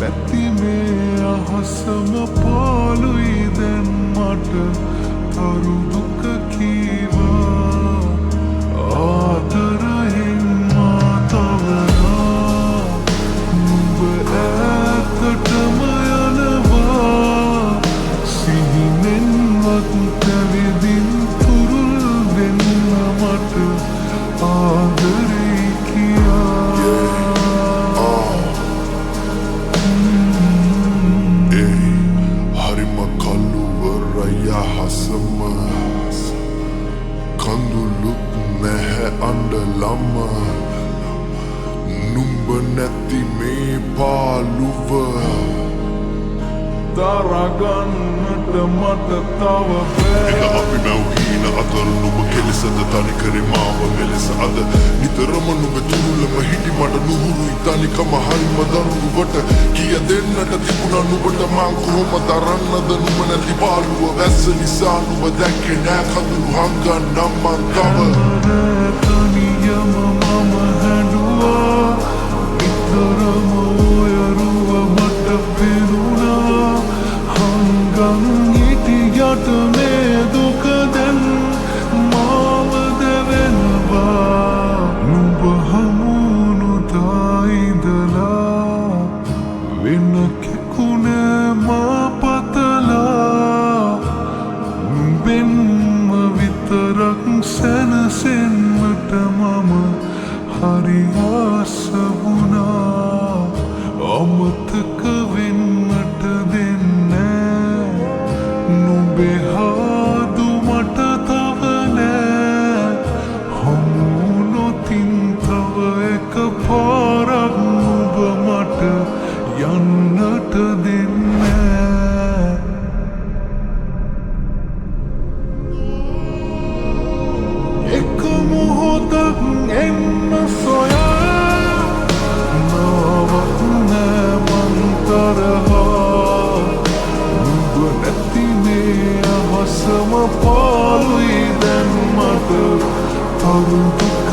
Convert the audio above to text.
නැති මේ අහසම පාළුයි දැන් මට තරු දුක කීවා ආදරයෙන් මා තවනා නුඹ ඈතටම යනවා සිහිනෙන්වත් පැවිදින් තුරුල් දෙන්න මට ආදරේ Hasama Kanduluk නැහැ අඬලම නුඹ නැති මේ පාළුව දරගන්නට මට තව බෑ අපි මැව්හීන අතර නුඹ කෙලෙසද තනිකරේ මාව මෙලෙස අද නිතරම නුඹ තුරුලම හිටි මට නුහුරුයි තනිකම හරිම දරුණුවට කිය දෙන්නට තිබුණා නුඹට මං කොහොම දරන්නද නුඹ නැති පාළුව වැස්ස නිසා නුඹ දැක්කේ නෑ කඳුළු හංගන්නම් මං තව තනියම මම හැඬුවා නිතරම ඔය රුව මට පෙනුණා හංගන් හිටියට මේ දුක දැන් මාව දෙවෙනවා නුඹ හමුණු තායිදලා වෙන කෙකුනේ මා පතලා නුඹෙන්ම විතරක් සැනසෙන්නට මම හරි ආස වුණා අමතක වෙන්නට දෙන්නේ නුඹේ හාදු මට තව නෑ හමුනොතින් තව එක පාරක් නුඹ මට යන්නට දෙන්නේ එක මොහොතක් එන්න සොයා නවත් නෑ මං තරහා නුඹ නැති මේ අහසම පාළුයි දැන් මට තරු දුක